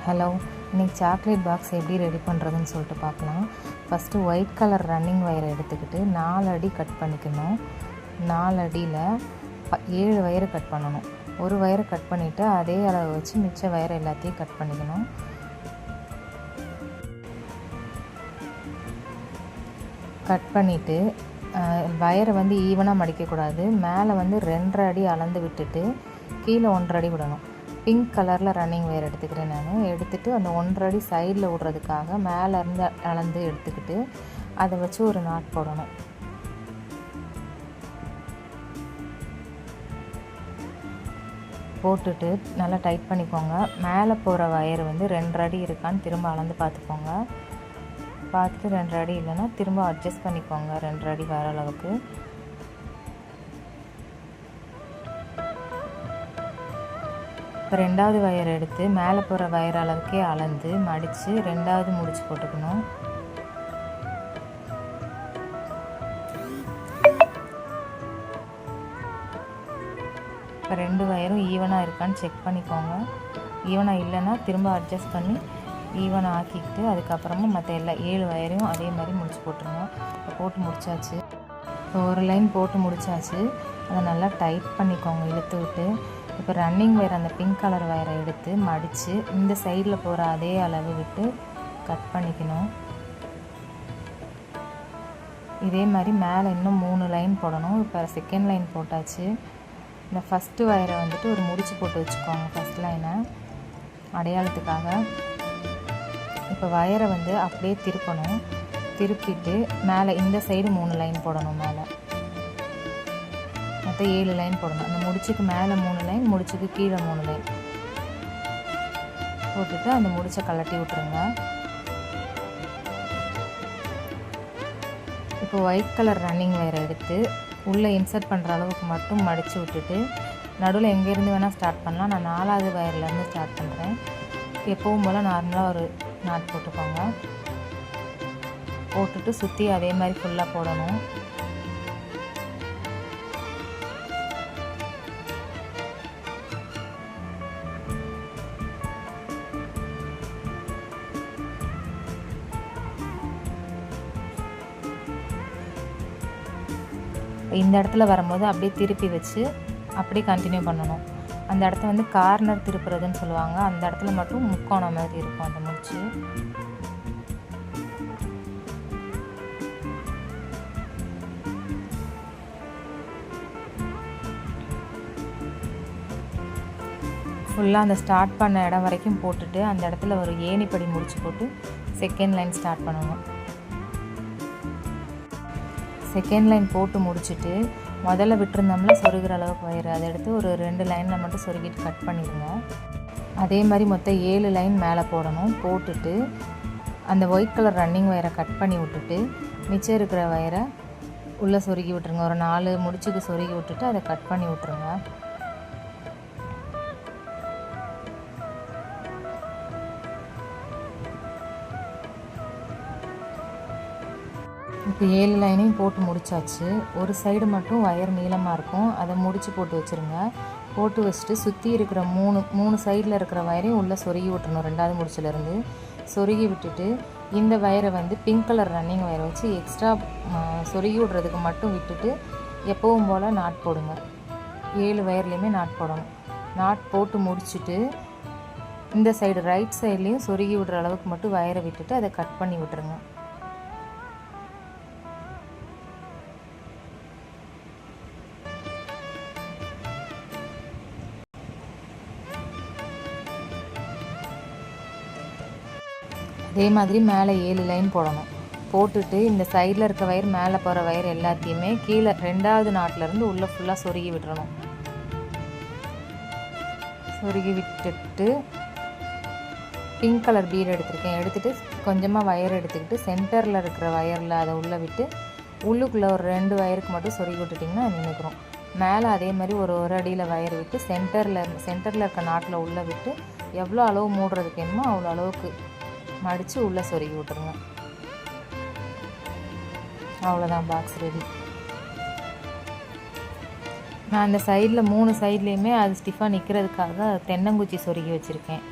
Hello, இன்றைக்கி chocolate box எப்படி ready பண்ணுறதுன்னு சொல்லிட்டு பார்க்கலாம். ஃபஸ்ட்டு ஒயிட் கலர் ரன்னிங் வயரை எடுத்துக்கிட்டு 4 அடி கட் பண்ணிக்கணும். 4 அடியில் 7 வயரை கட் பண்ணணும். ஒரு வயரை கட் பண்ணிவிட்டு அதே அளவு வச்சு மிச்ச வயரை எல்லாத்தையும் கட் பண்ணிக்கணும். கட் பண்ணிவிட்டு வயரை வந்து ஈவனாக மடிக்கக்கூடாது. மேலே வந்து 2.5 அடி அளந்து விட்டுட்டு கீழே 1.5 அடி விடணும். பிங்க் கலரில் ரன்னிங் வயர் எடுத்துக்கிறேன். நான் எடுத்துகிட்டு அந்த 1.5 அடி சைடில் விடுறதுக்காக மேலேருந்து அளந்து எடுத்துக்கிட்டு அதை வச்சு ஒரு நாட் போடணும். போட்டுட்டு நல்லா டைட் பண்ணிக்கோங்க. மேலே போகிற வயர் வந்து 2.5 அடி இருக்கான்னு திரும்ப அளந்து பார்த்துக்கோங்க. பார்த்துட்டு 2.5 அடி இல்லைன்னா திரும்ப அட்ஜஸ்ட் பண்ணிக்கோங்க 2.5 அடி வர அளவுக்கு. இப்போ 2வது வயர் எடுத்து மேலே போகிற வயர் அளவுக்கே அளந்து மடித்து 2வது முடிச்சு போட்டுக்கணும். இப்போ 2 வயரும் ஈவனாக இருக்கான்னு செக் பண்ணிக்கோங்க. ஈவனாக இல்லைன்னா திரும்ப அட்ஜஸ்ட் பண்ணி ஈவனாக ஆக்கிக்கிட்டு அதுக்கப்புறமா மற்ற எல்லா 7 வயரையும் அதே மாதிரி முடிச்சு போட்டுருங்க. இப்போ போட்டு முடிச்சாச்சு. இப்போ ஒரு லைன் போட்டு முடிச்சாச்சு. அதை நல்லா டைட் பண்ணிக்கோங்க இழுத்து விட்டு. இப்போ ரன்னிங் வயர் அந்த பிங்க் கலர் வயரை எடுத்து மடித்து இந்த சைடில் போகிற அதே அளவு விட்டு கட் பண்ணிக்கணும். இதே மாதிரி மேலே இன்னும் 3 லைன் போடணும். இப்போ செகண்ட் லைன் போட்டாச்சு. இந்த ஃபஸ்ட்டு வயரை வந்துட்டு ஒரு முடிச்சு போட்டு வச்சுக்கோங்க ஃபஸ்ட் லைனை அடையாளத்துக்காக. இப்போ வயரை வந்து அப்படியே திருப்பணும். திருப்பிட்டு மேலே இந்த சைடு 3 லைன் போடணும். மேலே மொத்தம் 7 லைன் போடணும். அந்த முடிச்சுக்கு மேலே 3 லைன், முடிச்சுக்கு கீழே 3 லைன் போட்டுட்டு அந்த முடிச்சை கலட்டி விட்டுருங்க. இப்போ ஒயிட் கலர் ரன்னிங் வயரை எடுத்து உள்ளே இன்சர்ட் பண்ணுற அளவுக்கு மட்டும் மடித்து விட்டுட்டு நடுவில் எங்கேருந்து வேணால் ஸ்டார்ட் பண்ணலாம். நான் 4வது வயர்லேருந்து ஸ்டார்ட் பண்ணுறேன். எப்பவும் போல் நார்மலாக ஒரு நாட் போட்டுக்கோங்க. போட்டுட்டு சுற்றி அதே மாதிரி ஃபுல்லாக போடணும். இந்த இடத்துல வரும்போது அப்படியே திருப்பி வச்சு அப்படியே கண்டினியூ பண்ணணும். அந்த இடத்த வந்து கார்னர் திருப்புறதுன்னு சொல்லுவாங்க. அந்த இடத்துல மட்டும் முக்கோணம் மாதிரி இருக்கும் அந்த முடிச்சு. ஃபுல்லாக அந்த ஸ்டார்ட் பண்ண இடம் வரைக்கும் போட்டுட்டு அந்த இடத்துல ஒரு ஏணிப்படி முடிச்சு போட்டு செகண்ட் லைன் ஸ்டார்ட் பண்ணணும். செகண்ட் லைன் போட்டு முடிச்சுட்டு முதல்ல விட்டுருந்தோம்ல சொருகிற அளவுக்கு வயர் அதை எடுத்து ஒரு 2 லைனில் மட்டும் சொருகிட்டு கட் பண்ணிடுங்க. அதே மாதிரி மொத்தம் 7 லைன் மேலே போடணும். போட்டுட்டு அந்த ஒயிட் கலர் ரன்னிங் வயரை கட் பண்ணி விட்டுட்டு மிச்சம் இருக்கிற வயரை உள்ளே சொருகி விட்டுருங்க. ஒரு 4 முடிச்சுக்கு சொருகி விட்டுட்டு அதை கட் பண்ணி விட்டுருங்க. இப்போ 7 லைனையும் போட்டு முடிச்சாச்சு. ஒரு சைடு மட்டும் வயர் நீளமாக இருக்கும். அதை முடிச்சு போட்டு வச்சுருங்க. போட்டு வச்சுட்டு சுற்றி இருக்கிற 3 சைடில் இருக்கிற வயரையும் உள்ளே சொருகி விட்டுறணும். 2வது முடிச்சிலேருந்து சொருகி விட்டுட்டு இந்த வயரை வந்து பிங்க் கலர் ரன்னிங் வயரை வச்சு எக்ஸ்ட்ரா சொருகி விடுறதுக்கு மட்டும் விட்டுட்டு எப்பவும் போல் நாட் போடுங்க. 7 வயர்லேயுமே நாட் போடணும். நாட் போட்டு முடிச்சுட்டு இந்த சைடு ரைட் சைட்லேயும் சொருகி விடுற அளவுக்கு மட்டும் வயரை விட்டுட்டு அதை கட் பண்ணி விட்டுருங்க. அதே மாதிரி மேலே 7 லைன் போடணும். போட்டுட்டு இந்த சைடில் இருக்க வயர் மேலே போகிற வயர் எல்லாத்தையுமே கீழே 2வது நாட்டிலேருந்து உள்ளே ஃபுல்லாக சொருகி விட்டுறணும். சொருகி விட்டுட்டு பிங்க் கலர் பீட் எடுத்துருக்கேன். எடுத்துகிட்டு கொஞ்சமாக வயர் எடுத்துக்கிட்டு சென்டரில் இருக்கிற வயரில் அதை உள்ளே விட்டு உள்ளுக்குள்ளே ஒரு 2 வயருக்கு மட்டும் சொருகி விட்டுட்டிங்கன்னா நின்றுக்கிறோம். மேலே அதே மாதிரி ஒரு அடியில் வயர் விட்டு சென்டரில் இருக்க நாட்டில் உள்ளே விட்டு எவ்வளோ அளவு மூடுறதுக்கு வேணுமோ அவ்வளோ அளவுக்கு மடித்து உள்ளே சொருகி விட்டுருங்க. அவ்வளோதான், பாக்ஸ் ரெடி. நான் அந்த சைடில் 3 சைட்லேயுமே அது ஸ்டிஃபாக நிற்கிறதுக்காக தென்னங்குச்சி சொருகி வச்சுருக்கேன்.